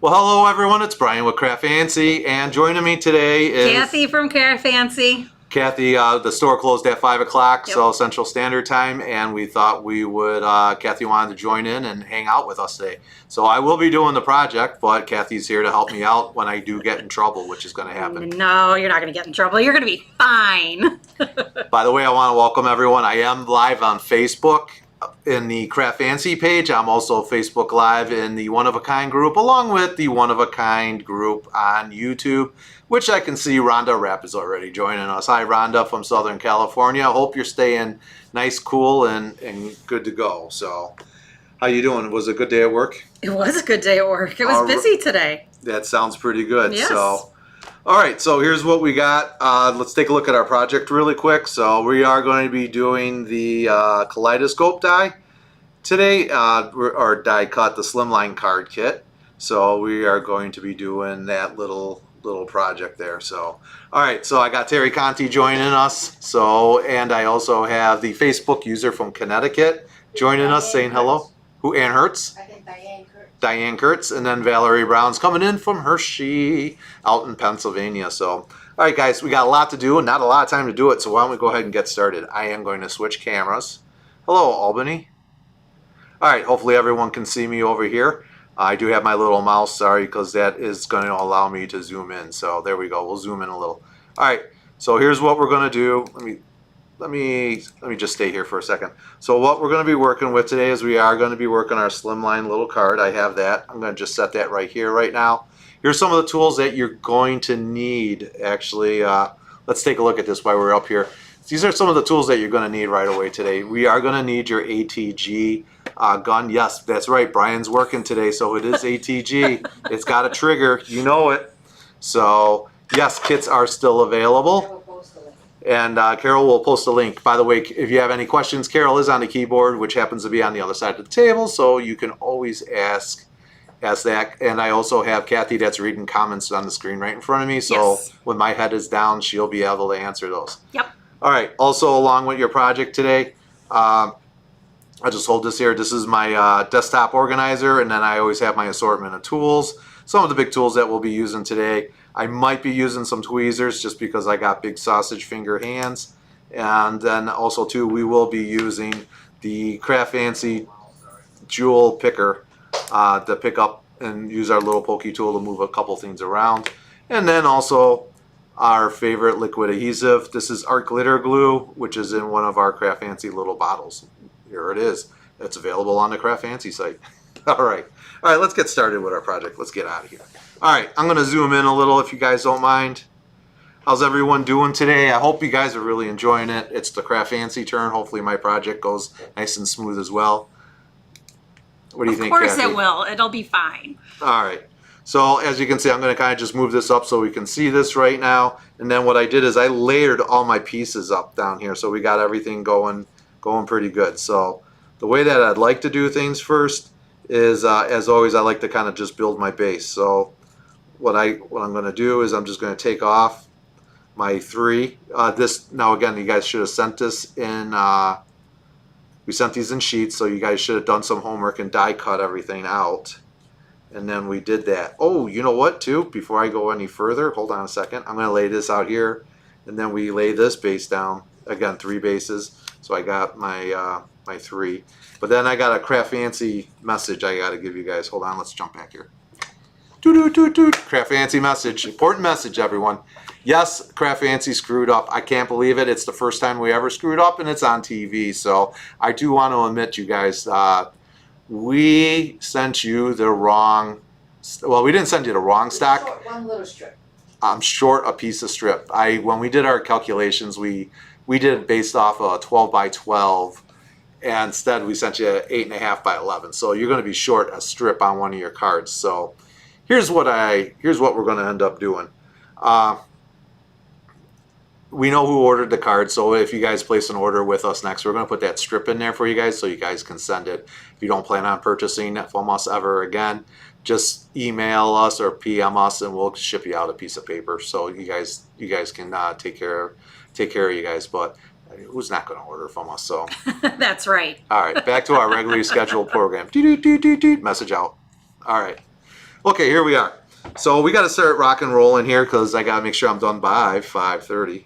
Well, hello everyone, it's Brian with CraftFancy, and joining me today is Kathy from CraftFancy. Kathy. The store closed at 5 o'clock, Yep. so Central Standard Time, and we thought we would, Kathy wanted to join in and hang out with us today. So I will be doing the project, but Kathy's here to help me out when I do get in trouble, which is going to happen. No, you're not going to get in trouble. You're going to be fine. By the way, I want to welcome everyone. I am live on Facebook in the CraftFancy page. I'm also Facebook Live in the One of a Kind group, along with the One of a Kind group on YouTube, which I can see Rhonda Rapp is already joining us. Hi, Rhonda from Southern California. Hope you're staying nice, cool, and good to go. So, how you doing? Was it a good day at work? It was a good day at work. It was busy today. That sounds pretty good. Yes. So, all right, so here's what we got. Let's take a look at our project really quick. So we are going to be doing the Kaleidoscope die today, or die cut, the Slimline card kit. So we are going to be doing that little project there. So, all right, so I got Terry Conti joining us. So, and I also have the Facebook user from Connecticut joining us, saying hello. Who? Ann Hertz? I think Diane Kurtz. Diane Kurtz, and then Valerie Brown's coming in from Hershey out in Pennsylvania. So, all right, guys, we got a lot to do and not a lot of time to do it, so why don't we go ahead and get started. I am going to switch cameras. Hello, Albany. All right, hopefully everyone can see me over here. I do have my little mouse, sorry, because that is going to allow me to zoom in. So there we go. We'll zoom in a little. All right, so here's what we're going to do. Let me just stay here for a second. So what we're going to be working with today is we are going to be working our Slimline little card. I have that. I'm going to just set that right here right now. Here's some of the tools that you're going to need. Actually, let's take a look at this while we're up here. These are some of the tools that you're going to need right away today. We are going to need your ATG gun. Yes, that's right. Brian's working today, so it is ATG. It's got a trigger. You know it. So yes, kits are still available. And Carol will post a link. By the way, if you have any questions, Carol is on the keyboard, which happens to be on the other side of the table, so you can always ask that. And I also have Kathy that's reading comments on the screen right in front of me, so Yes. when my head is down, she'll be able to answer those. Yep. All right, also along with your project today, I'll just hold this here. This is my desktop organizer, and then I always have my assortment of tools. Some of the big tools that we'll be using today. I might be using some tweezers just because I got big sausage finger hands. And then also too, we will be using the CraftFancy jewel picker to pick up and use our little pokey tool to move a couple things around. And then also our favorite liquid adhesive. This is Art Glitter Glue, which is in one of our CraftFancy little bottles. Here it is. It's available on the CraftFancy site. All right, let's get started with our project. Let's get out of here. All right, I'm going to zoom in a little if you guys don't mind. How's everyone doing today? I hope you guys are really enjoying it. It's the CraftFancy turn. Hopefully my project goes nice and smooth as well. What do you think, Kathy? Of course it will. It'll be fine. All right. So as you can see, I'm going to kind of just move this up so we can see this right now. And then what I did is I layered all my pieces up down here. So we got everything going pretty good. So the way that I'd like to do things first is, as always, I like to kind of just build my base. So what I'm going to do is I'm just going to take off my 3. Now again, you guys should have sent this in, we sent these in sheets, so you guys should have done some homework and die cut everything out. And then we did that. Oh, you know what too? Before I go any further, hold on a second. I'm going to lay this out here, and then we lay this base down. Again, 3 bases. So I got my my 3. But then I got a CraftFancy message I got to give you guys. Hold on, let's jump back here. CraftFancy message. Important message, everyone. Yes, CraftFancy screwed up. I can't believe it. It's the first time we ever screwed up, and it's on TV. So I do want to admit, you guys, we sent you the wrong. Well, we didn't send you the wrong stock. Short, one little strip. I'm short a piece of strip. When we did our calculations, we did it based off a 12 by 12. And instead, we sent you 8.5 by 11. So you're going to be short a strip on one of your cards. So here's what we're going to end up doing. We know who ordered the card, so if you guys place an order with us next, we're going to put that strip in there for you guys so you guys can send it. If you don't plan on purchasing it from us ever again, just email us or PM us and we'll ship you out a piece of paper so you guys can take care of you guys. But who's not going to order from us? So That's right. all right, back to our regularly scheduled program. Message out. All right. Okay, here we are. So we got to start rock and rolling here because I got to make sure I'm done by 5:30.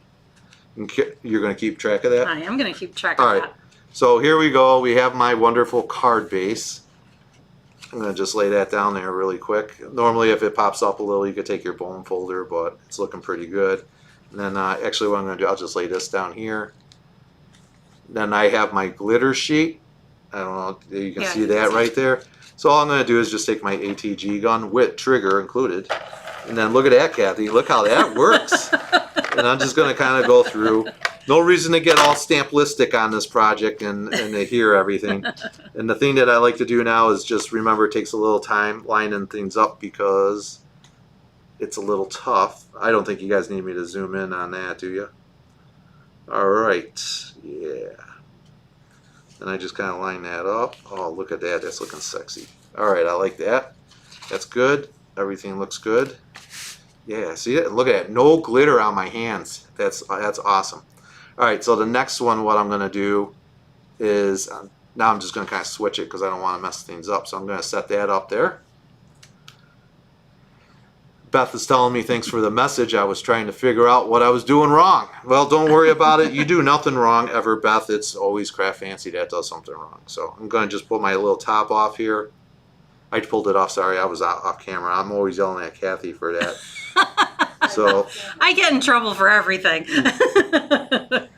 You're going to keep track of that? I am going to keep track All of right. that. So here we go. We have my wonderful card base. I'm going to just lay that down there really quick. Normally, if it pops up a little, you could take your bone folder, but it's looking pretty good. And then actually what I'm going to do, I'll just lay this down here. Then I have my glitter sheet. I don't know if you can see that right there. So all I'm going to do is just take my ATG gun with trigger included. And then look at that, Kathy. Look how that works. And I'm just going to kind of go through. No reason to get all stamplistic on this project and to hear everything. And the thing that I like to do now is just remember it takes a little time lining things up because it's a little tough. I don't think you guys need me to zoom in on that, do you? All right. Yeah. And I just kind of line that up. Oh, look at that. That's looking sexy. All right. I like that. That's good. Everything looks good. Yeah. See it? Look at that. No glitter on my hands. That's awesome. All right, so the next one, what I'm going to do is, now I'm just going to kind of switch it because I don't want to mess things up. So I'm going to set that up there. Beth is telling me thanks for the message. I was trying to figure out what I was doing wrong. Well, don't worry about it. You do nothing wrong ever, Beth. It's always CraftFancy that does something wrong. So I'm going to just pull my little top off here. I pulled it off. Sorry, I was off camera. I'm always yelling at Kathy for that. So I get in trouble for everything.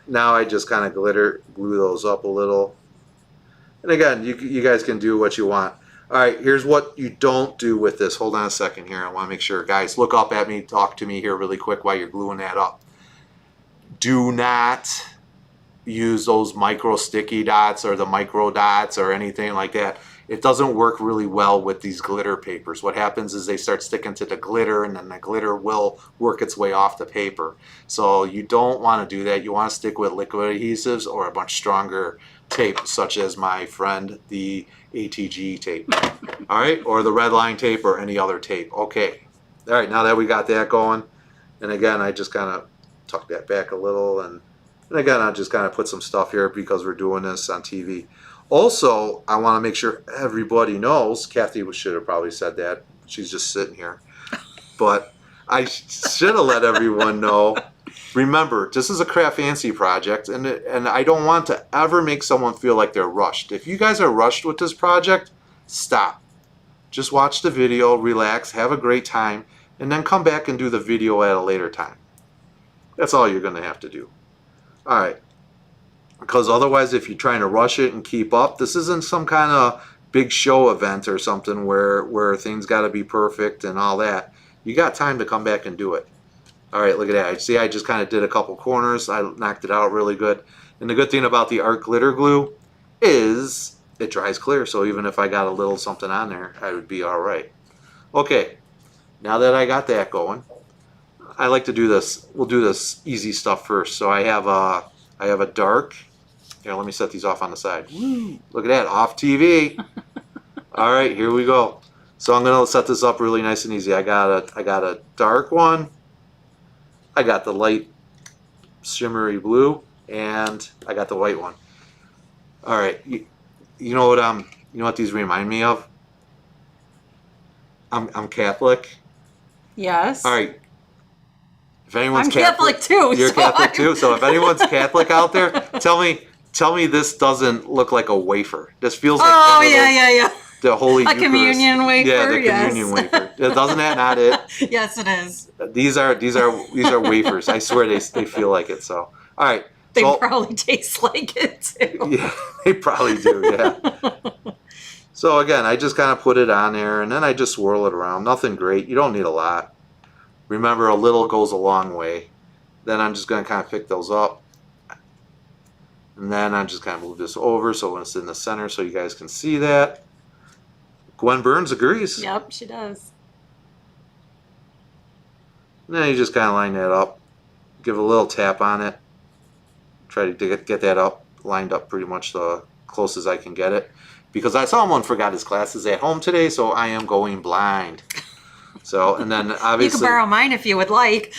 now I just kind of glue those up a little. And again, you guys can do what you want. All right, here's what you don't do with this. Hold on a second here. I want to make sure. Guys, look up at me. Talk to me here really quick while you're gluing that up. Do not use those micro sticky dots or the micro dots or anything like that. It doesn't work really well with these glitter papers. What happens is they start sticking to the glitter and then the glitter will work its way off the paper. So you don't want to do that. You want to stick with liquid adhesives or a much stronger tape, such as my friend, the ATG tape. All right, or the red line tape or any other tape. Okay. All right, now that we got that going, and again, I just kind of tuck that back a little, and again, I'll just kind of put some stuff here because we're doing this on TV. Also, I want to make sure everybody knows, Kathy should have probably said that. She's just sitting here. But I should have let everyone know. Remember, this is a CraftFancy project, and I don't want to ever make someone feel like they're rushed. If you guys are rushed with this project, stop. Just watch the video, relax, have a great time, and then come back and do the video at a later time. That's all you're going to have to do. All right. Because otherwise, if you're trying to rush it and keep up, this isn't some kind of big show event or something where things got to be perfect and all that. You got time to come back and do it. All right, look at that. See, I just kind of did a couple corners. I knocked it out really good. And the good thing about the art glitter glue is it dries clear. So even if I got a little something on there, I would be all right. Okay, now that I got that going, I like to do this. We'll do this easy stuff first. So I have a dark. Here, let me set these off on the side. Woo. Look at that, off TV. All right, here we go. So I'm gonna set this up really nice and easy. I got a dark one. I got the light shimmery blue, and I got the white one. All right, you know what these remind me of? I'm Catholic. Yes. All right. If anyone's I'm Catholic too. You're Catholic too. So if anyone's Catholic out there, tell me this doesn't look like a wafer. This feels like yeah. the Holy A Eucharist. communion wafer. Yeah, the yes. communion wafer. Doesn't that not it? Yes, it is. These are wafers. I swear they feel like it. So all right. They probably taste like it too. Yeah, they probably do. Yeah. So again, I just kind of put it on there, and then I just swirl it around. Nothing great. You don't need a lot. Remember, a little goes a long way. Then I'm just going to kind of pick those up. And then I'm just kind of move this over so when it's in the center so you guys can see that. Gwen Burns agrees. Yep, she does. And then you just kind of line that up. Give a little tap on it. Try to get that up, lined up pretty much the closest I can get it. Because someone forgot his glasses at home today, so I am going blind. So, and then obviously... You can borrow mine if you would like.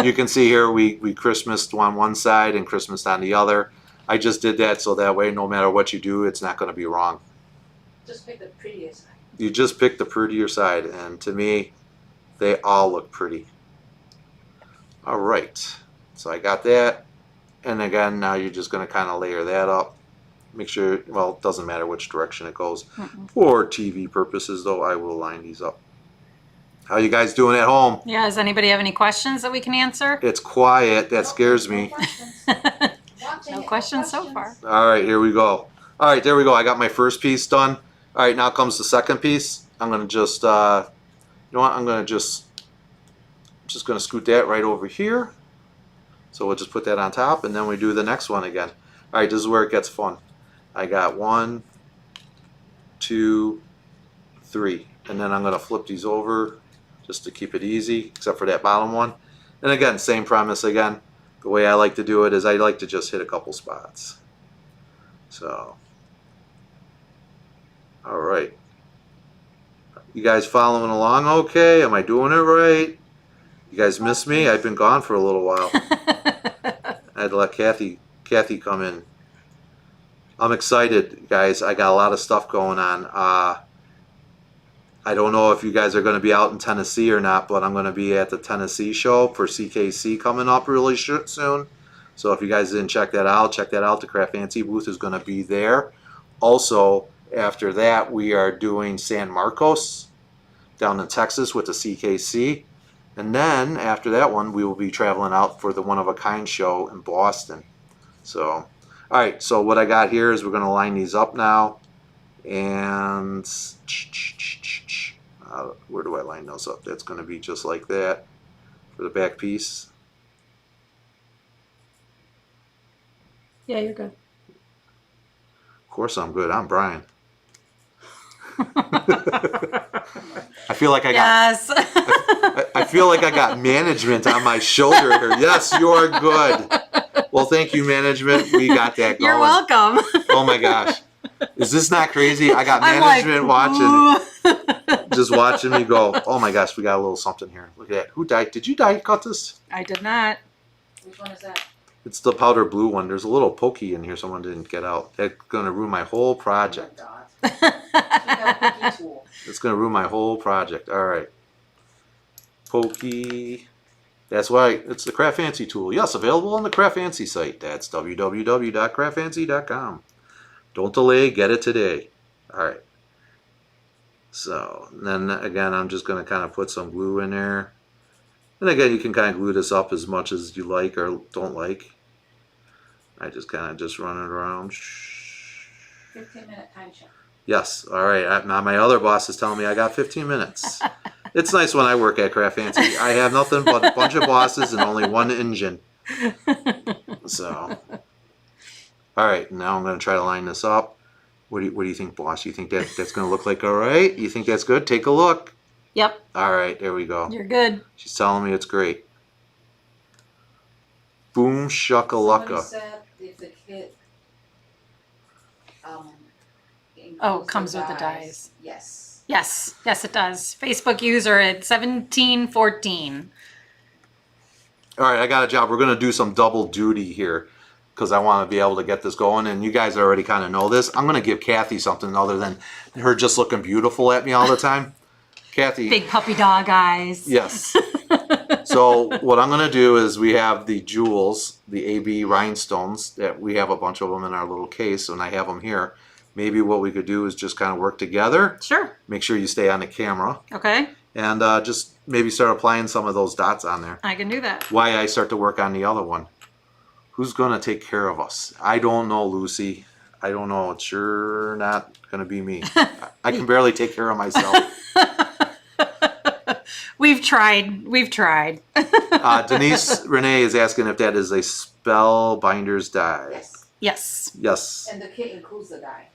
You can see here we Christmased on one side and Christmased on the other. I just did that so that way no matter what you do, it's not going to be wrong. Just pick the prettiest side. You just pick the prettier side, and to me, they all look pretty. All right, so I got that, and again, now you're just going to kind of layer that up. Make sure, well, it doesn't matter which direction it goes. For TV purposes, though, I will line these up. How you guys doing at home? Yeah, does anybody have any questions that we can answer? It's quiet. That scares me. No questions so far. All right, here we go. All right, there we go. I got my first piece done. All right, now comes the second piece. I'm going to just, you know what? I'm going to just going to scoot that right over here. So we'll just put that on top, and then we do the next one again. All right, this is where it gets fun. I got 1, 2, 3, and then I'm going to flip these over just to keep it easy, except for that bottom one. And again, same premise again. The way I like to do it is I like to just hit a couple spots. So, all right. You guys following along okay? Am I doing it right? You guys miss me? I've been gone for a little while. I had to let Kathy come in. I'm excited, guys. I got a lot of stuff going on. I don't know if you guys are going to be out in Tennessee or not, but I'm going to be at the Tennessee show for CKC coming up really soon. So if you guys didn't check that out, check that out. The CraftFancy booth is going to be there. Also, after that, we are doing San Marcos down in Texas with the CKC. And then after that one, we will be traveling out for the One of a Kind show in Boston. So, all right, so what I got here is we're going to line these up now. And where do I line those up? That's going to be just like that for the back piece. Yeah, you're good. Of course I'm good. I'm Brian. I feel like I Yes. I feel like I got management on my shoulder here. Yes, you are good. Well, thank you, management. We got that going. You're welcome. Oh my gosh. Is this not crazy? I got I'm management like, just watching me go. Oh my gosh, we got a little something here. Look at that. Who died? Did you die cut this? I did not. Which one is that? It's the powder blue one. There's a little pokey in here someone didn't get out. That's going to ruin my whole project. Oh my God. Check out Cookie Tool. It's going to ruin my whole project. All right. Pokey. That's why it's the CraftFancy tool. Yes, available on the CraftFancy site. That's www.craftfancy.com. Don't delay. Get it today. All right. So then again, I'm just going to kind of put some glue in there. And again, you can kind of glue this up as much as you like or don't like. I just kind of just run it around. 15-minute time check. Yes. All right. Now my other boss is telling me I got 15 minutes. It's nice when I work at CraftFancy. I have nothing but a bunch of bosses and only one engine. So, all right. Now I'm going to try to line this up. What do you think, boss? You think that's going to look like all right? You think that's good? Take a look. Yep. All right. There we go. You're good. She's telling me it's great. Boom shakalaka. Somebody said if the kit Oh, comes with the dies. Yes. Yes. Yes, it does. Facebook user at 1714. All right, I got a job. We're going to do some double duty here because I want to be able to get this going. And you guys already kind of know this. I'm going to give Kathy something other than her just looking beautiful at me all the time. Kathy. Big puppy dog eyes. Yes. So what I'm going to do is we have the jewels, the AB rhinestones, that we have a bunch of them in our little case, and I have them here. Maybe what we could do is just kind of work together. Sure. Make sure you stay on the camera. Okay. And just maybe start applying some of those dots on there. I can do that. Why I start to work on the other one. Who's going to take care of us? I don't know, Lucy. I don't know. It's sure not going to be me. I can barely take care of myself. We've tried. We've tried. Denise Renee is asking if that is a Spellbinder's die. Yes. Yes. Yes. And the kit includes the die.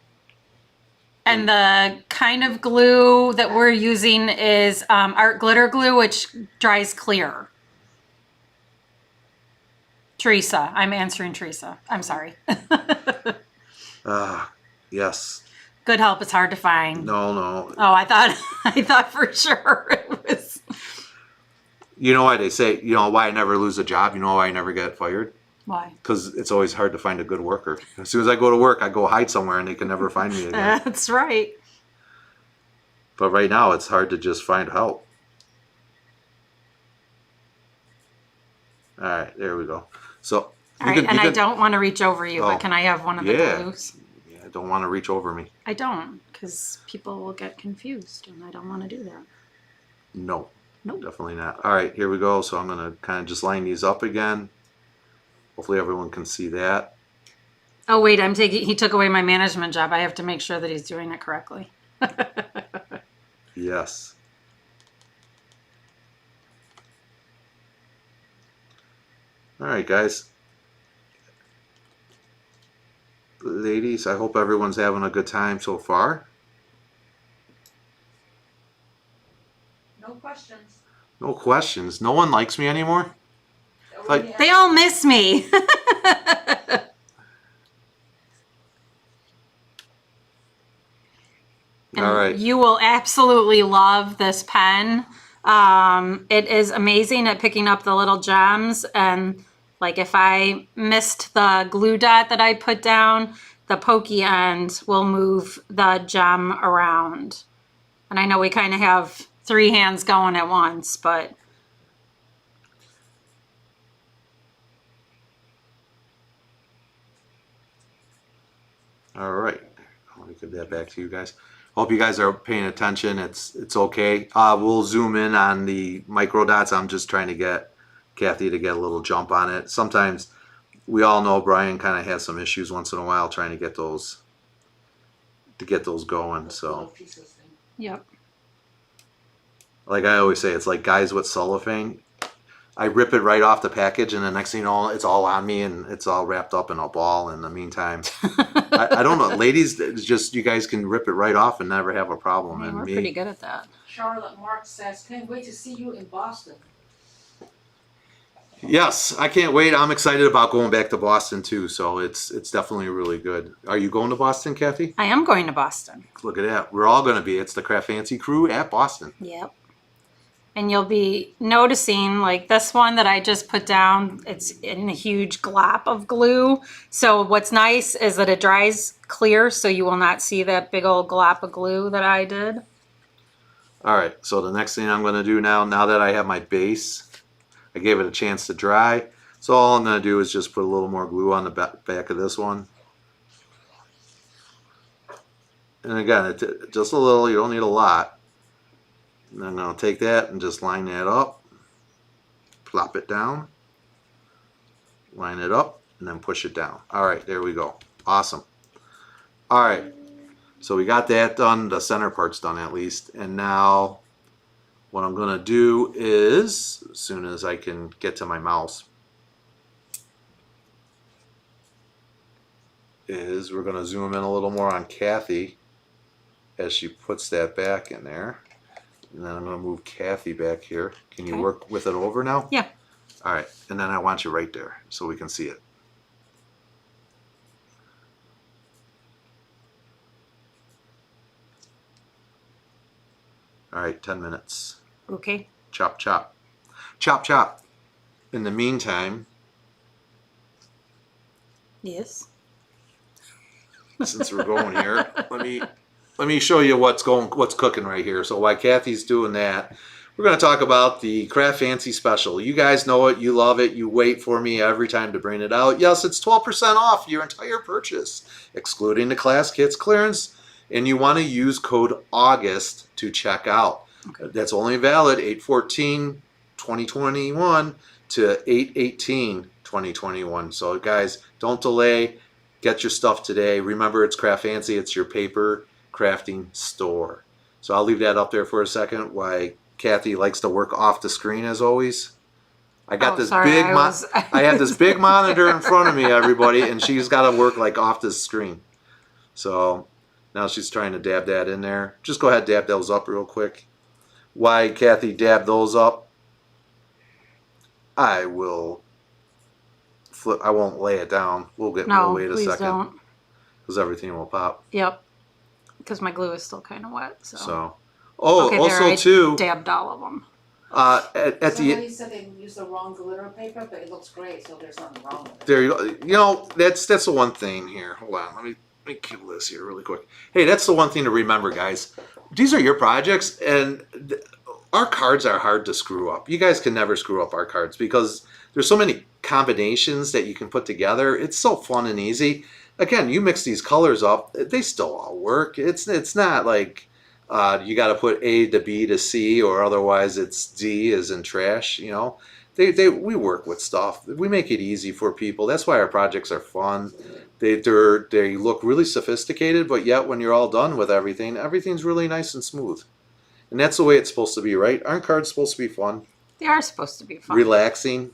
And the kind of glue that we're using is art glitter glue, which dries clear. Teresa. I'm answering Teresa. I'm sorry. Yes. Good help. It's hard to find. No. Oh, I thought for sure it was. You know why they say, you know why I never lose a job? You know why I never get fired? Why? Because it's always hard to find a good worker. As soon as I go to work, I go hide somewhere and they can never find me again. That's right. But right now, it's hard to just find help. All right, there we go. So All right, and I don't want to reach over you, Oh, but can I have one of the yeah. glues? Yeah, I don't want to reach over me. I don't, because people will get confused, and I don't want to do that. No. Nope. Definitely not. All right, here we go. So I'm going to kind of just line these up again. Hopefully everyone can see that. Oh wait, he took away my management job. I have to make sure that he's doing it correctly. Yes. All right, guys. Ladies, I hope everyone's having a good time so far. No questions. No questions. No one likes me anymore? Like- They all miss me. All right. You will absolutely love this pen. It is amazing at picking up the little gems, and like if I missed the glue dot that I put down, the pokey end will move the gem around. And I know we kind of have 3 hands going at once, but All right. Let me give that back to you guys. Hope you guys are paying attention. It's okay. We'll zoom in on the micro dots. I'm just trying to get Kathy to get a little jump on it. Sometimes we all know Brian kind of has some issues once in a while trying to get those going. So yep. like I always say, it's like guys with cellophane. I rip it right off the package, and the next thing you know, it's all on me, and it's all wrapped up in a ball. In the meantime, I don't know, ladies. It's just you guys can rip it right off and never have a problem. I mean, and we're me, pretty good at that. Charlotte Mark says, can't wait to see you in Boston. yes, I can't wait. I'm excited about going back to Boston too. So it's definitely really good. Are you going to Boston, Kathy? I am going to Boston. Look at that. We're all going to be. It's the CraftFancy crew at Boston. Yep. And you'll be noticing, like this one that I just put down, it's in a huge glop of glue. So what's nice is that it dries clear, so you will not see that big old glop of glue that I did. All right. So the next thing I'm going to do now that I have my base, I gave it a chance to dry. So all I'm going to do is just put a little more glue on the back of this one. And again, just a little. You don't need a lot. And then I'll take that and just line that up, plop it down, line it up, and then push it down. All right, there we go. Awesome. All right, so we got that done. The center part's done at least. And now what I'm going to do is, as soon as I can get to my mouse, is we're going to zoom in a little more on Kathy as she puts that back in there. And then I'm going to move Kathy back here. Can you work with it over now? Yeah. All right. And then I want you right there so we can see it. All right, 10 minutes. Okay. Chop, chop. Chop, chop. In the meantime, Yes. since we're going here, let me show you what's cooking right here. So while Kathy's doing that, we're going to talk about the CraftFancy special. You guys know it, you love it, you wait for me every time to bring it out. Yes, it's 12% off your entire purchase, excluding the class kits clearance, and you want to use code August to check out. Okay. That's only valid 8/14/2021 to 8/18/2021. So guys, don't delay. Get your stuff today. Remember, it's CraftFancy. It's your paper crafting store. So I'll leave that up there for a second while Kathy likes to work off the screen as always. I got this big I have this big monitor in front of me, everybody, and she's got to work like off this screen. So now she's trying to dab that in there. Just go ahead, dab those up real quick. While Kathy dab those up, I will flip. I won't lay it down. We'll wait a second. Don't. Because everything will pop. Yep. Because my glue is still kind of wet. So. Okay, also too. Dabbed all of them. Somebody said they used the wrong glitter paper, but it looks great, so there's nothing wrong with it. There you go. You know, that's the one thing here. Hold on, let me kill this here really quick. Hey, that's the one thing to remember, guys. these are your projects, and our cards are hard to screw up. You guys can never screw up our cards because there's so many combinations that you can put together. It's so fun and easy. Again, you mix these colors up, they still all work. It's not like you got to put A to B to C, or otherwise it's D as in trash. You know, we work with stuff. We make it easy for people. That's why our projects are fun. They look really sophisticated, but yet when you're all done with everything, everything's really nice and smooth. And that's the way it's supposed to be, right? Aren't cards supposed to be fun? They are supposed to be fun. Relaxing.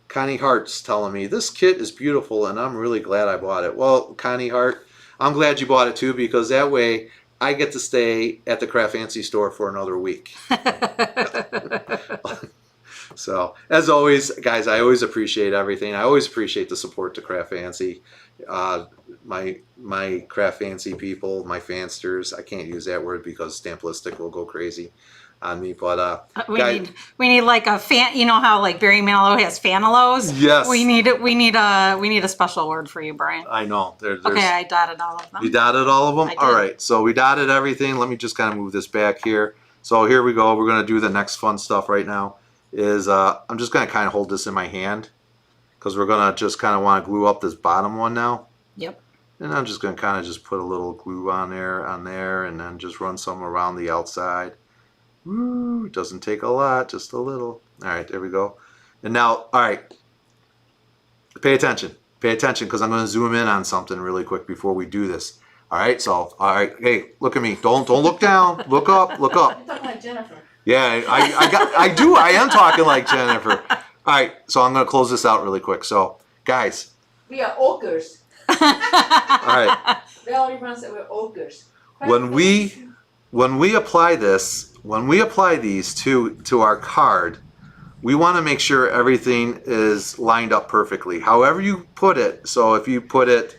Connie Hart's telling me, this kit is beautiful and I'm really glad I bought it. Well, Connie Hart, I'm glad you bought it too, because that way I get to stay at the CraftFancy store for another week. So, as always, guys, I always appreciate everything. I always appreciate the support to CraftFancy. My CraftFancy people, my fansters. I can't use that word because Stamplistic will go crazy on me. But we need like a fan. You know how like Barry Manilow has fanalos? Yes. We need a special word for you, Brian. I know. There's, okay, I dotted all of them. You dotted all of them? I did. All right. So we dotted everything. Let me just kind of move this back here. So here we go. We're going to do the next fun stuff right now. I'm just going to kind of hold this in my hand because we're going to just kind of want to glue up this bottom one now. Yep. And I'm just going to kind of just put a little glue on there, and then just run some around the outside. Woo, it doesn't take a lot, just a little. All right, there we go. And now, all right, pay attention. Pay attention because I'm going to zoom in on something really quick before we do this. All right, so, all right, hey, look at me. Don't look down. Look up, look up. You're talking like Jennifer. Yeah, I am talking like Jennifer. All right, so I'm going to close this out really quick. So, guys. We are ogres. All right. Valerie Brown said we're ogres. When we apply this, when we apply these to our card, we want to make sure everything is lined up perfectly. However you put it, so if you put it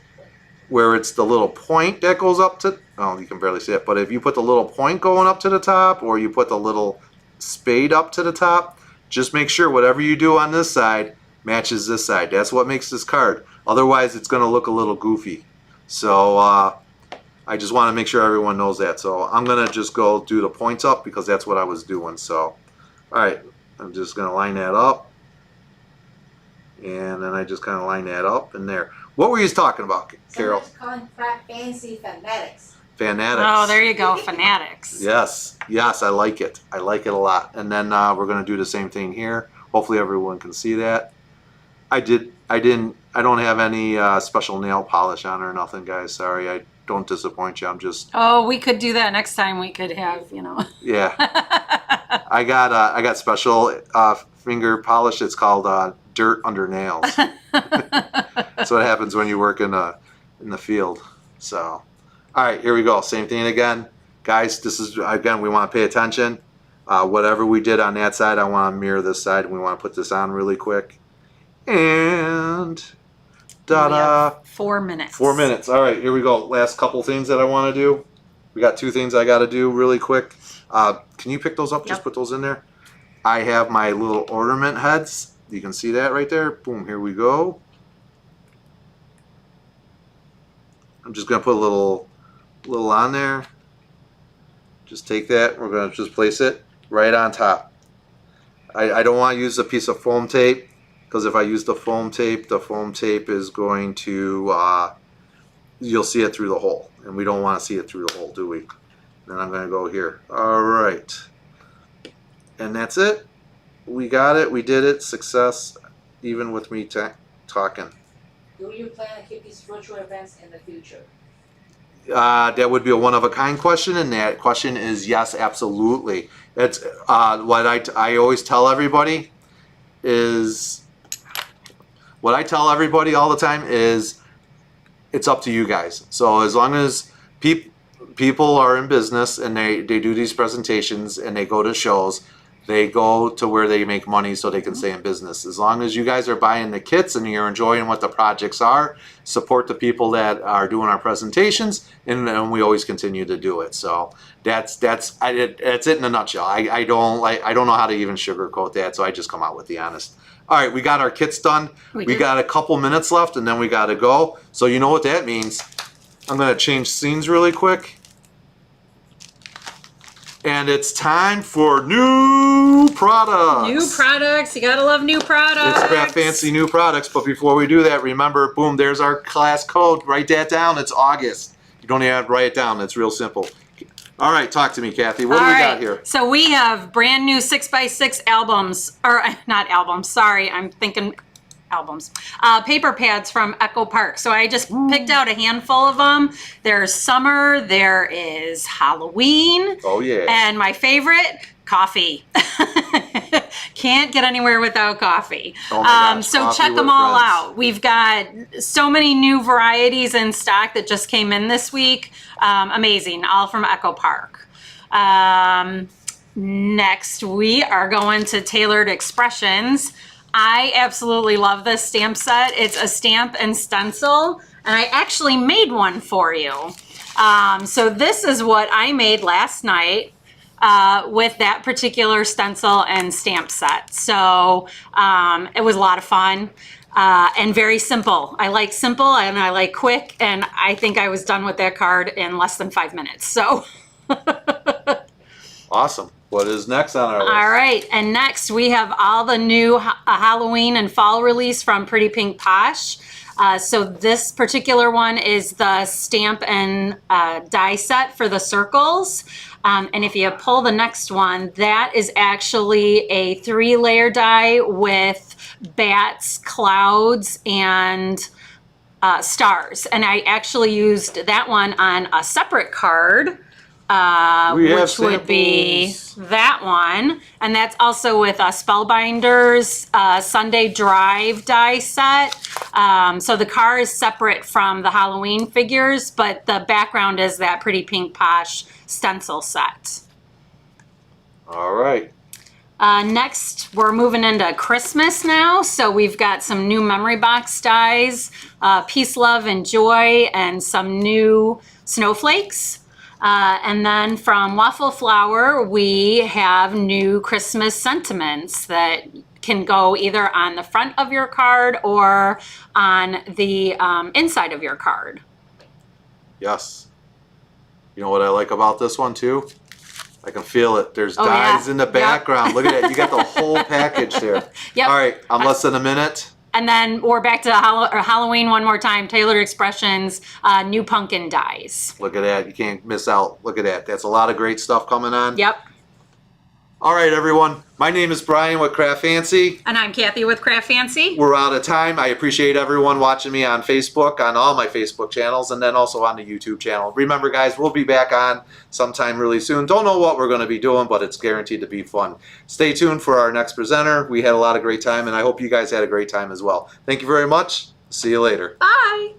where it's the little point that goes up to, oh, you can barely see it, but if you put the little point going up to the top, or you put the little spade up to the top, just make sure whatever you do on this side matches this side. That's what makes this card. Otherwise, it's going to look a little goofy. So I just want to make sure everyone knows that. So I'm going to just go do the points up because that's what I was doing. So, all right, I'm just going to line that up. And then I just kind of line that up in there. What were you talking about, Carol? Someone's calling CraftFancy fanatics. Fanatics. Oh, there you go, fanatics. Yes, I like it. I like it a lot. And then we're going to do the same thing here. Hopefully everyone can see that. I don't have any special nail polish on or nothing, guys. Sorry, I don't disappoint you. I'm just. Oh, we could do that next time. We could have, you know. Yeah. I got special finger polish. It's called dirt under nails. That's what happens when you work in the field. So, all right, here we go. Same thing again, guys. This is again. We want to pay attention. Whatever we did on that side, I want to mirror this side, and we want to put this on really quick. And ta-da! 4 minutes. 4 minutes. All right, here we go. Last couple things that I want to do. We got 2 things I got to do really quick. Can you pick those up? Yep. Just put those in there. I have my little ornament heads. You can see that right there. Boom, here we go. I'm just going to put a little on there. Just take that. We're going to just place it right on top. I don't want to use a piece of foam tape because if I use the foam tape is going to, you'll see it through the hole. And we don't want to see it through the hole, do we? Then I'm going to go here. All right. And that's it. We got it. We did it. Success, even with me talking. Do you plan to keep these virtual events in the future? That would be a one-of-a-kind question, and that question is yes, absolutely. It's what I always tell everybody is, what I tell everybody all the time is it's up to you guys. So as long as people are in business and they do these presentations and they go to shows, they go to where they make money so they can stay in business. As long as you guys are buying the kits and you're enjoying what the projects are, support the people that are doing our presentations, and we always continue to do it. So that's it in a nutshell. I don't know how to even sugarcoat that, so I just come out with the honest. All right, we got our kits done. We got a couple minutes left, and then we got to go. So you know what that means. I'm going to change scenes really quick. And it's time for new products. New products. You gotta love new products. It's CraftFancy new products, but before we do that, remember, boom, there's our class code. Write that down. It's August. You don't even have to write it down. It's real simple. All right, talk to me, Kathy. What do we got here? So we have brand new 6x6 albums, or not albums, sorry, I'm thinking albums. Paper pads from Echo Park. So I just picked out a handful of them. There's summer, there is Halloween. Oh, yeah. And my favorite, coffee. Can't get anywhere without coffee. Oh my gosh, so coffee check with them all friends. out. We've got so many new varieties in stock that just came in this week. Amazing, all from Echo Park. Next, we are going to Tailored Expressions. I absolutely love this stamp set. It's a stamp and stencil, and I actually made one for you. So this is what I made last night with that particular stencil and stamp set. So it was a lot of fun and very simple. I like simple and I like quick, and I think I was done with that card in less than 5 minutes. So Awesome. What is next on our list? all right, and next we have all the new Halloween and fall release from Pretty Pink Posh. So this particular one is the stamp and die set for the circles. And if you pull the next one, that is actually a 3-layer die with bats, clouds, and stars. And I actually used that one on a separate card. Which would be that one. And that's also with Spellbinders Sunday Drive die set. So the car is separate from the Halloween figures, but the background is that Pretty Pink Posh stencil set. All right. Next, we're moving into Christmas now. So we've got some new memory box dies, Peace, Love, and Joy, and some new snowflakes. And then from Waffle Flower, we have new Christmas sentiments that can go either on the front of your card or on the inside of your card. Yes. You know what I like about this one too? I can feel it. There's dies in the background. Look at it. You got the whole package there. Yep. All right. I'm less than a minute. And then we're back to Halloween one more time. Tailored Expressions, new pumpkin dies. Look at that. You can't miss out. Look at that. That's a lot of great stuff coming on. Yep. All right, everyone. My name is Brian with CraftFancy. And I'm Kathy with CraftFancy. We're out of time. I appreciate everyone watching me on Facebook, on all my Facebook channels, and then also on the YouTube channel. Remember, guys, we'll be back on sometime really soon. Don't know what we're going to be doing, but it's guaranteed to be fun. Stay tuned for our next presenter. We had a lot of great time, and I hope you guys had a great time as well. Thank you very much. See you later. Bye.